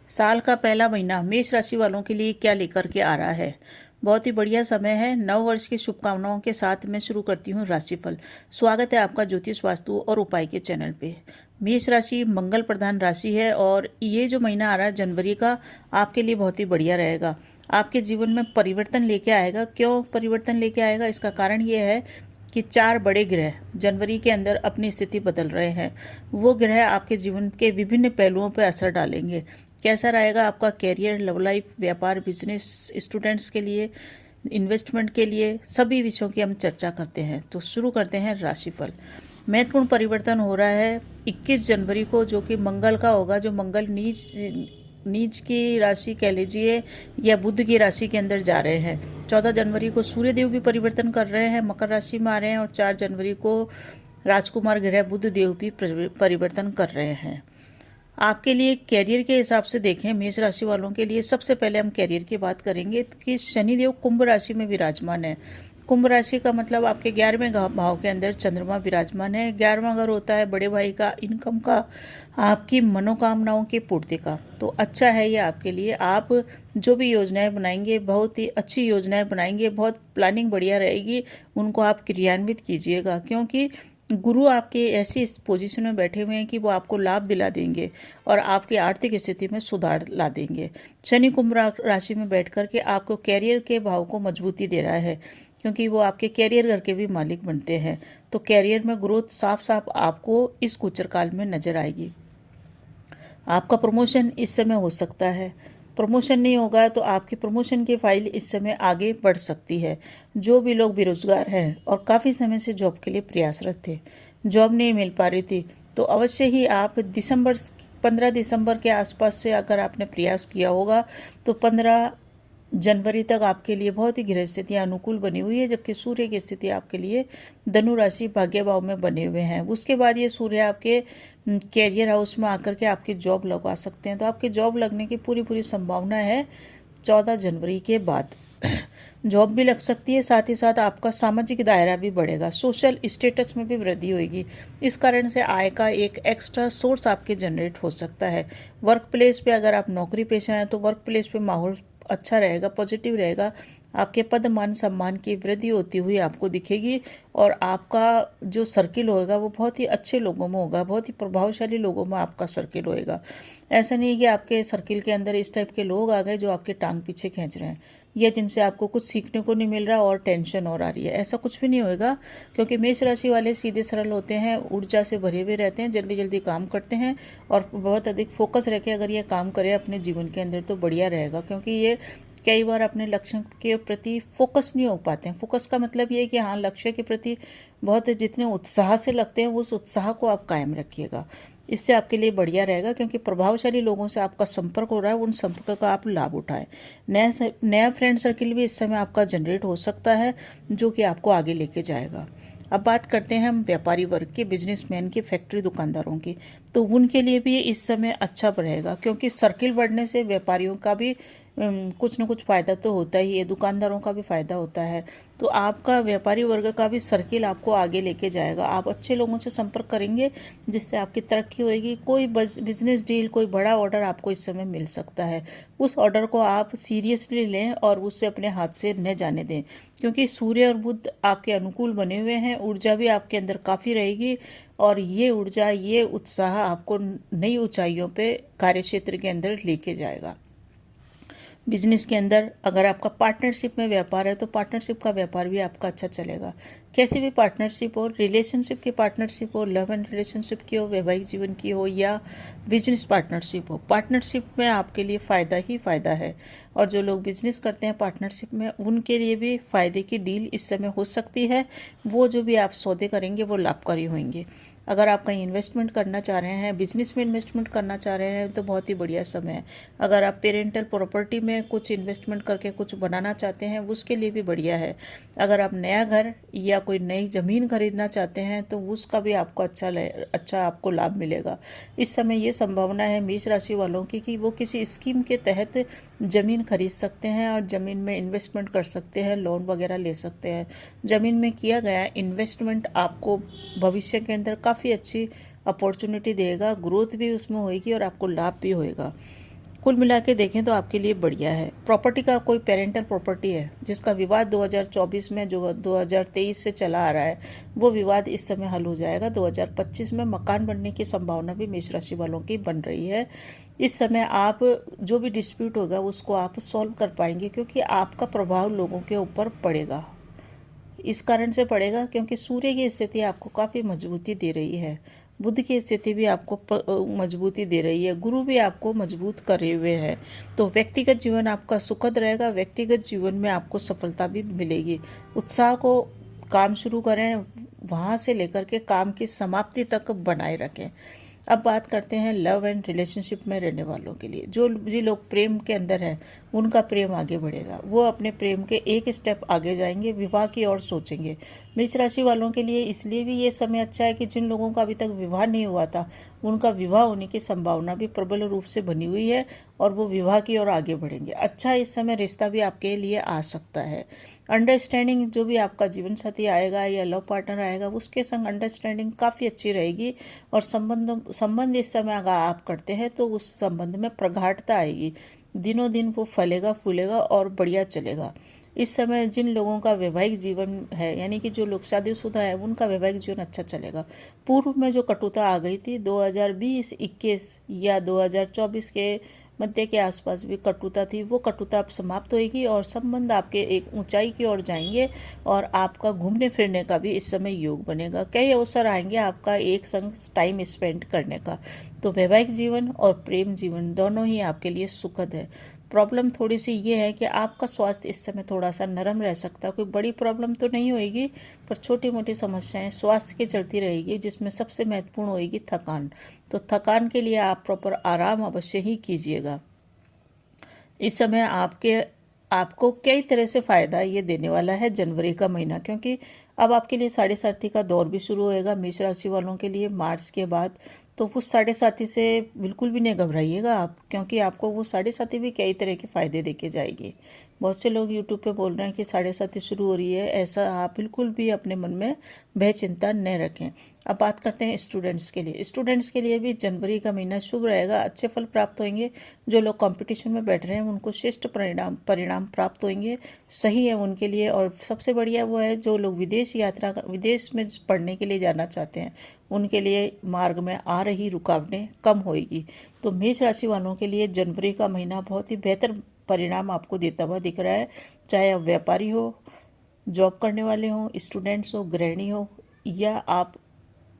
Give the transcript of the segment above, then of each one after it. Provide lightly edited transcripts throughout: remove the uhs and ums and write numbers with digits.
साल का पहला महीना मेष राशि वालों के लिए क्या लेकर के आ रहा है। बहुत ही बढ़िया समय है। नव वर्ष की शुभकामनाओं के साथ मैं शुरू करती हूँ राशिफल। स्वागत है आपका ज्योतिष वास्तु और उपाय के चैनल पे। मेष राशि मंगल प्रधान राशि है और ये जो महीना आ रहा है जनवरी का, आपके लिए बहुत ही बढ़िया रहेगा। आपके जीवन में परिवर्तन लेके आएगा। क्यों परिवर्तन लेके आएगा, इसका कारण ये है कि 4 बड़े ग्रह जनवरी के अंदर अपनी स्थिति बदल रहे हैं। वो ग्रह आपके जीवन के विभिन्न पहलुओं पर असर डालेंगे। कैसा रहेगा आपका कैरियर, लव लाइफ, व्यापार, बिजनेस, स्टूडेंट्स के लिए, इन्वेस्टमेंट के लिए, सभी विषयों की हम चर्चा करते हैं। तो शुरू करते हैं राशिफल। महत्वपूर्ण परिवर्तन हो रहा है 21 जनवरी को, जो कि मंगल का होगा। जो मंगल नीच की राशि कह लीजिए या बुध की राशि के अंदर जा रहे हैं। 14 जनवरी को सूर्य देव भी परिवर्तन कर रहे हैं, मकर राशि में आ रहे हैं। और 4 जनवरी को राजकुमार ग्रह बुध देव भी परिवर्तन कर रहे हैं। आपके लिए कैरियर के हिसाब से देखें, मेष राशि वालों के लिए सबसे पहले हम कैरियर की बात करेंगे कि शनिदेव कुंभ राशि में विराजमान है। कुंभ राशि का मतलब आपके 11वें भाव के अंदर चंद्रमा विराजमान है। 11वां घर होता है बड़े भाई का, इनकम का, आपकी मनोकामनाओं की पूर्ति का। तो अच्छा है ये आपके लिए। आप जो भी योजनाएं बनाएंगे, बहुत ही अच्छी योजनाएं बनाएंगे, बहुत प्लानिंग बढ़िया रहेगी, उनको आप क्रियान्वित कीजिएगा। क्योंकि गुरु आपके ऐसी पोजीशन में बैठे हुए हैं कि वो आपको लाभ दिला देंगे और आपकी आर्थिक स्थिति में सुधार ला देंगे। शनि कुंभ राशि में बैठ करके आपको कैरियर के भाव को मजबूती दे रहा है, क्योंकि वो आपके कैरियर घर के भी मालिक बनते हैं। तो कैरियर में ग्रोथ साफ साफ आपको इस गोचर काल में नजर आएगी। आपका प्रमोशन इस समय हो सकता है। प्रमोशन नहीं होगा तो आपकी प्रमोशन की फाइल इस समय आगे बढ़ सकती है। जो भी लोग बेरोजगार हैं और काफ़ी समय से जॉब के लिए प्रयासरत थे, जॉब नहीं मिल पा रही थी, तो अवश्य ही आप 15 दिसंबर के आसपास से अगर आपने प्रयास किया होगा तो 15 जनवरी तक आपके लिए बहुत ही ग्रह स्थितियाँ अनुकूल बनी हुई है। जबकि सूर्य की स्थिति आपके लिए धनु राशि भाग्य भाव में बने हुए हैं। उसके बाद ये सूर्य आपके कैरियर हाउस में आकर के आपकी जॉब लगा सकते हैं। तो आपकी जॉब लगने की पूरी संभावना है 14 जनवरी के बाद। जॉब भी लग सकती है, साथ ही साथ आपका सामाजिक दायरा भी बढ़ेगा, सोशल स्टेटस में भी वृद्धि होगी। इस कारण से आय का एक एक्स्ट्रा सोर्स आपके जनरेट हो सकता है। वर्क प्लेस पे अगर आप नौकरी पेशा हैं तो वर्क प्लेस पे माहौल अच्छा रहेगा, पॉजिटिव रहेगा। आपके पद मान सम्मान की वृद्धि होती हुई आपको दिखेगी और आपका जो सर्किल होगा वो बहुत ही अच्छे लोगों में होगा, बहुत ही प्रभावशाली लोगों में आपका सर्किल होएगा। ऐसा नहीं है कि आपके सर्किल के अंदर इस टाइप के लोग आ गए जो आपके टांग पीछे खींच रहे हैं या जिनसे आपको कुछ सीखने को नहीं मिल रहा और टेंशन और आ रही है। ऐसा कुछ भी नहीं होएगा, क्योंकि मेष राशि वाले सीधे सरल होते हैं, ऊर्जा से भरे हुए रहते हैं, जल्दी जल्दी काम करते हैं और बहुत अधिक फोकस रखे अगर ये काम करें अपने जीवन के अंदर तो बढ़िया रहेगा। क्योंकि ये कई बार अपने लक्ष्य के प्रति फोकस नहीं हो पाते हैं। फोकस का मतलब ये है कि हाँ, लक्ष्य के प्रति बहुत जितने उत्साह से लगते हैं उस उत्साह को आप कायम रखिएगा। इससे आपके लिए बढ़िया रहेगा, क्योंकि प्रभावशाली लोगों से आपका संपर्क हो रहा है, उन संपर्क का आप लाभ उठाएं। नया फ्रेंड सर्किल भी इस समय आपका जनरेट हो सकता है, जो कि आपको आगे लेके जाएगा। अब बात करते हैं हम व्यापारी वर्ग के, बिजनेसमैन की, फैक्ट्री दुकानदारों की। तो उनके लिए भी इस समय अच्छा रहेगा, क्योंकि सर्किल बढ़ने से व्यापारियों का भी कुछ न कुछ फ़ायदा तो होता ही है, दुकानदारों का भी फ़ायदा होता है। तो आपका व्यापारी वर्ग का भी सर्किल आपको आगे लेके जाएगा। आप अच्छे लोगों से संपर्क करेंगे जिससे आपकी तरक्की होएगी। कोई बिजनेस डील, कोई बड़ा ऑर्डर आपको इस समय मिल सकता है। उस ऑर्डर को आप सीरियसली लें और उससे अपने हाथ से न जाने दें, क्योंकि सूर्य और बुध आपके अनुकूल बने हुए हैं। ऊर्जा भी आपके अंदर काफ़ी रहेगी और ये ऊर्जा, ये उत्साह आपको नई ऊंचाइयों पे कार्यक्षेत्र के अंदर लेके जाएगा। बिजनेस के अंदर अगर आपका पार्टनरशिप में व्यापार है तो पार्टनरशिप का व्यापार भी आपका अच्छा चलेगा। कैसी भी पार्टनरशिप हो, रिलेशनशिप की पार्टनरशिप हो, लव एंड रिलेशनशिप की हो, वैवाहिक जीवन की हो या बिजनेस पार्टनरशिप हो, पार्टनरशिप में आपके लिए फ़ायदा ही फ़ायदा है। और जो लोग बिजनेस करते हैं पार्टनरशिप में, उनके लिए भी फ़ायदे की डील इस समय हो सकती है। वो जो भी आप सौदे करेंगे वो लाभकारी होंगे। अगर आप कहीं इन्वेस्टमेंट करना चाह रहे हैं, बिजनेस में इन्वेस्टमेंट करना चाह रहे हैं, तो बहुत ही बढ़िया समय है। अगर आप पेरेंटल प्रॉपर्टी में कुछ इन्वेस्टमेंट करके कुछ बनाना चाहते हैं, उसके लिए भी बढ़िया है। अगर आप नया घर या कोई नई ज़मीन खरीदना चाहते हैं तो उसका भी आपको अच्छा आपको लाभ मिलेगा। इस समय ये संभावना है मेष राशि वालों की कि वो किसी स्कीम के तहत ज़मीन खरीद सकते हैं और ज़मीन में इन्वेस्टमेंट कर सकते हैं, लोन वगैरह ले सकते हैं। ज़मीन में किया गया इन्वेस्टमेंट आपको भविष्य के अंदर काफ़ी अच्छी अपॉर्चुनिटी देगा, ग्रोथ भी उसमें होएगी और आपको लाभ भी होएगा। कुल मिला के देखें तो आपके लिए बढ़िया है। प्रॉपर्टी का कोई पेरेंटल प्रॉपर्टी है जिसका विवाद 2024 में जो 2023 से चला आ रहा है, वो विवाद इस समय हल हो जाएगा। 2025 में मकान बनने की संभावना भी मेष राशि वालों की बन रही है। इस समय आप जो भी डिस्प्यूट होगा उसको आप सॉल्व कर पाएंगे, क्योंकि आपका प्रभाव लोगों के ऊपर पड़ेगा। इस कारण से पड़ेगा क्योंकि सूर्य की स्थिति आपको काफ़ी मजबूती दे रही है, बुध की स्थिति भी आपको मजबूती दे रही है, गुरु भी आपको मजबूत करे हुए हैं। तो व्यक्तिगत जीवन आपका सुखद रहेगा, व्यक्तिगत जीवन में आपको सफलता भी मिलेगी। उत्साह को काम शुरू करें, वहाँ से लेकर के काम की समाप्ति तक बनाए रखें। अब बात करते हैं लव एंड रिलेशनशिप में रहने वालों के लिए। जो भी लोग प्रेम के अंदर हैं उनका प्रेम आगे बढ़ेगा, वो अपने प्रेम के एक स्टेप आगे जाएंगे, विवाह की ओर सोचेंगे। मेष राशि वालों के लिए इसलिए भी ये समय अच्छा है कि जिन लोगों का अभी तक विवाह नहीं हुआ था उनका विवाह होने की संभावना भी प्रबल रूप से बनी हुई है और वो विवाह की ओर आगे बढ़ेंगे। अच्छा, इस समय रिश्ता भी आपके लिए आ सकता है। अंडरस्टैंडिंग, जो भी आपका जीवन साथी आएगा या लव पार्टनर आएगा उसके संग अंडरस्टैंडिंग काफ़ी अच्छी रहेगी। और संबंध इस समय अगर आप करते हैं तो उस संबंध में प्रगाढ़ता आएगी, दिनों दिन वो फलेगा फूलेगा और बढ़िया चलेगा। इस समय जिन लोगों का वैवाहिक जीवन है, यानी कि जो लोग शादीशुदा है, उनका वैवाहिक जीवन अच्छा चलेगा। पूर्व में जो कटुता आ गई थी 2020-21 या 2024 के मध्य के आसपास भी कटुता थी, वो कटुता अब समाप्त होगी और संबंध आपके एक ऊंचाई की ओर जाएंगे और आपका घूमने फिरने का भी इस समय योग बनेगा। कई अवसर आएंगे आपका एक संग टाइम स्पेंड करने का। तो वैवाहिक जीवन और प्रेम जीवन दोनों ही आपके लिए सुखद है। प्रॉब्लम थोड़ी सी ये है कि आपका स्वास्थ्य इस समय थोड़ा सा नरम रह सकता है। कोई बड़ी प्रॉब्लम तो नहीं होएगी, पर छोटी मोटी समस्याएं स्वास्थ्य की चलती रहेगी, जिसमें सबसे महत्वपूर्ण होएगी थकान। तो थकान के लिए आप प्रॉपर आराम अवश्य ही कीजिएगा। इस समय आपको कई तरह से फ़ायदा ये देने वाला है जनवरी का महीना, क्योंकि अब आपके लिए साढ़े साथी का दौर भी शुरू होएगा मेष राशि वालों के लिए मार्च के बाद। तो उस साढ़े साथी से बिल्कुल भी नहीं घबराइएगा आप, क्योंकि आपको वो साढ़े साथी भी कई तरह के फ़ायदे देके जाएगी। बहुत से लोग यूट्यूब पे बोल रहे हैं कि साढ़े साथी शुरू हो रही है, ऐसा आप बिल्कुल भी अपने मन में भय चिंता न रखें। अब बात करते हैं स्टूडेंट्स के लिए। स्टूडेंट्स के लिए भी जनवरी का महीना शुभ रहेगा, अच्छे फल प्राप्त होंगे। जो लोग कंपटीशन में बैठ रहे हैं उनको श्रेष्ठ परिणाम प्राप्त होंगे, सही है उनके लिए। और सबसे बढ़िया वो है जो लोग विदेश में पढ़ने के लिए जाना चाहते हैं, उनके लिए मार्ग में आ रही रुकावटें कम होएगी। तो मेष राशि वालों के लिए जनवरी का महीना बहुत ही बेहतर परिणाम आपको देता हुआ दिख रहा है। चाहे आप व्यापारी हो, जॉब करने वाले हो, स्टूडेंट्स हो, गृहिणी हो, या आप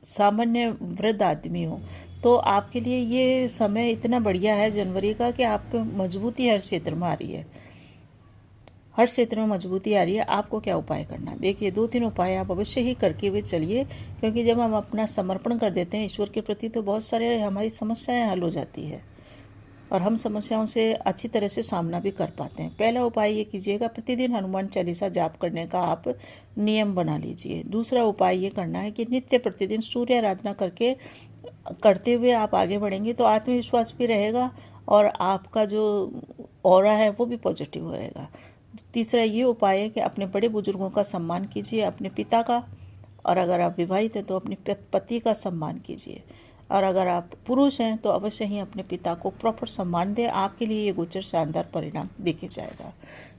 सामान्य वृद्ध आदमी हो, तो आपके लिए ये समय इतना बढ़िया है जनवरी का कि आपको मजबूती हर क्षेत्र में आ रही है, हर क्षेत्र में मजबूती आ रही है। आपको क्या उपाय करना, देखिए 2-3 उपाय आप अवश्य ही करके हुए चलिए, क्योंकि जब हम अपना समर्पण कर देते हैं ईश्वर के प्रति तो बहुत सारे हमारी समस्याएं हल हो जाती है और हम समस्याओं से अच्छी तरह से सामना भी कर पाते हैं। पहला उपाय ये कीजिएगा, प्रतिदिन हनुमान चालीसा जाप करने का आप नियम बना लीजिए। दूसरा उपाय ये करना है कि नित्य प्रतिदिन सूर्य आराधना करते हुए आप आगे बढ़ेंगे तो आत्मविश्वास भी रहेगा और आपका जो ऑरा है वो भी पॉजिटिव रहेगा। तीसरा ये उपाय है कि अपने बड़े बुजुर्गों का सम्मान कीजिए, अपने पिता का, और अगर आप विवाहित हैं तो अपने पति का सम्मान कीजिए, और अगर आप पुरुष हैं तो अवश्य ही अपने पिता को प्रॉपर सम्मान दें। आपके लिए ये गोचर शानदार परिणाम देखे जाएगा।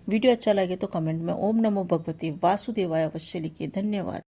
वीडियो अच्छा लगे तो कमेंट में ओम नमो भगवते वासुदेवाय अवश्य लिखिए। धन्यवाद।